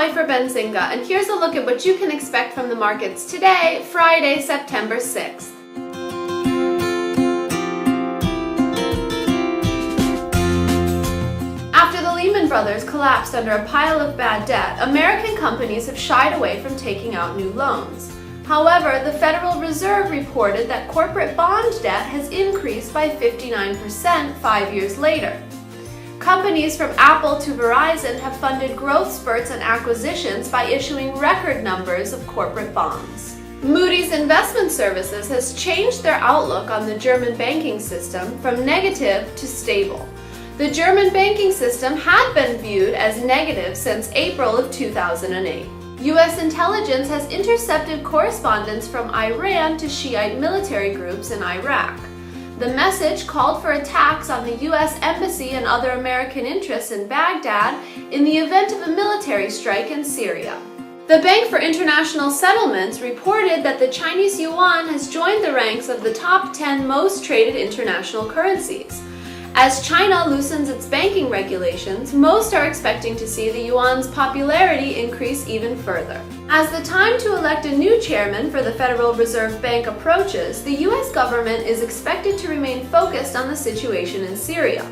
Hoy for Benzinga, and here's a look at what you can expect from the markets today, Friday, September 6th. After the Lehman Brothers collapsed under a pile of bad debt, American companies have shied away from taking out new loans. However, the Federal Reserve reported that corporate bond debt has increased by 59% 5 years later. Companies from Apple to Verizon have funded growth spurts and acquisitions by issuing record numbers of corporate bonds. Moody's Investment Services has changed their outlook on the German banking system from negative to stable. The German banking system had been viewed as negative since April of 2008. U.S. intelligence has intercepted correspondence from Iran to Shiite military groups in Iraq. The message called for attacks on the U.S. Embassy and other American interests in Baghdad in the event of a military strike in Syria. The Bank for International Settlements reported that the Chinese yuan has joined the ranks of the top 10 most traded international currencies. As China loosens its banking regulations, most are expecting to see the yuan's popularity increase even further. As the time to elect a new chairman for the Federal Reserve Bank approaches, the U.S. government is expected to remain focused on the situation in Syria.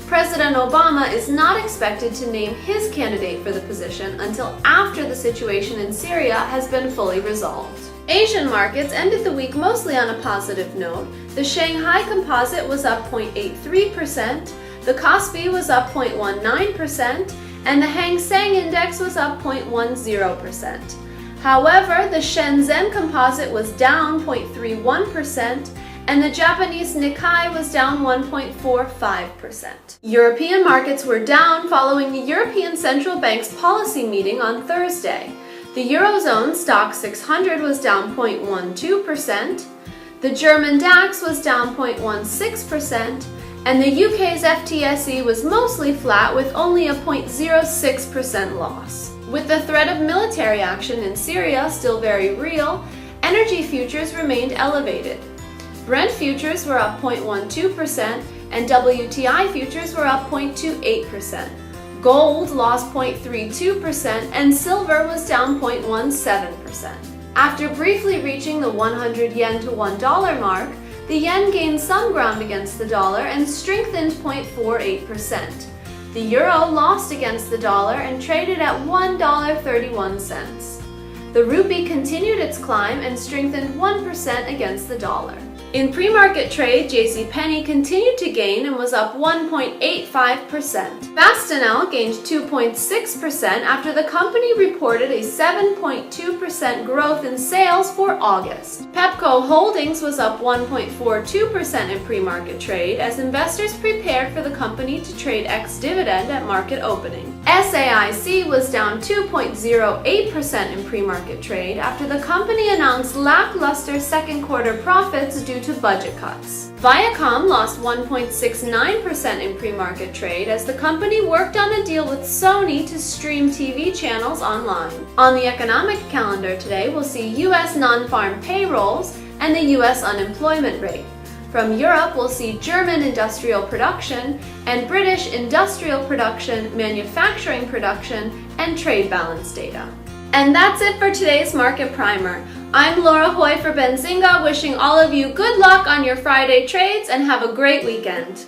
President Obama is not expected to name his candidate for the position until after the situation in Syria has been fully resolved. Asian markets ended the week mostly on a positive note. The Shanghai Composite was up 0.83%, the Kospi was up 0.19%, and the Hang Seng Index was up 0.10%. However, the Shenzhen Composite was down 0.31%, and the Japanese Nikkei was down 1.45%. European markets were down following the European Central Bank's policy meeting on Thursday. The Eurozone Stoxx 600 was down 0.12%, the German DAX was down 0.16%, and the UK's FTSE was mostly flat with only a 0.06% loss. With the threat of military action in Syria still very real, energy futures remained elevated. Brent futures were up 0.12% and WTI futures were up 0.28%. Gold lost 0.32% and silver was down 0.17%. After briefly reaching the 100 yen to $1 mark, the yen gained some ground against the dollar and strengthened 0.48%. The euro lost against the dollar and traded at $1.31. The rupee continued its climb and strengthened 1% against the dollar. In pre-market trade, JCPenney continued to gain and was up 1.85%. Fastenal gained 2.6% after the company reported a 7.2% growth in sales for August. Pepco Holdings was up 1.42% in pre-market trade as investors prepared for the company to trade ex-dividend at market opening. SAIC was down 2.08% in pre-market trade after the company announced lackluster second quarter profits due to budget cuts. Viacom lost 1.69% in pre-market trade as the company worked on a deal with Sony to stream TV channels online. On the economic calendar today, we'll see U.S. non-farm payrolls and the U.S. unemployment rate. From Europe, we'll see German industrial production and British industrial production, manufacturing production, and trade balance data. And that's it for today's Market Primer. I'm Laura Hoy for Benzinga, wishing all of you good luck on your Friday trades and have a great weekend.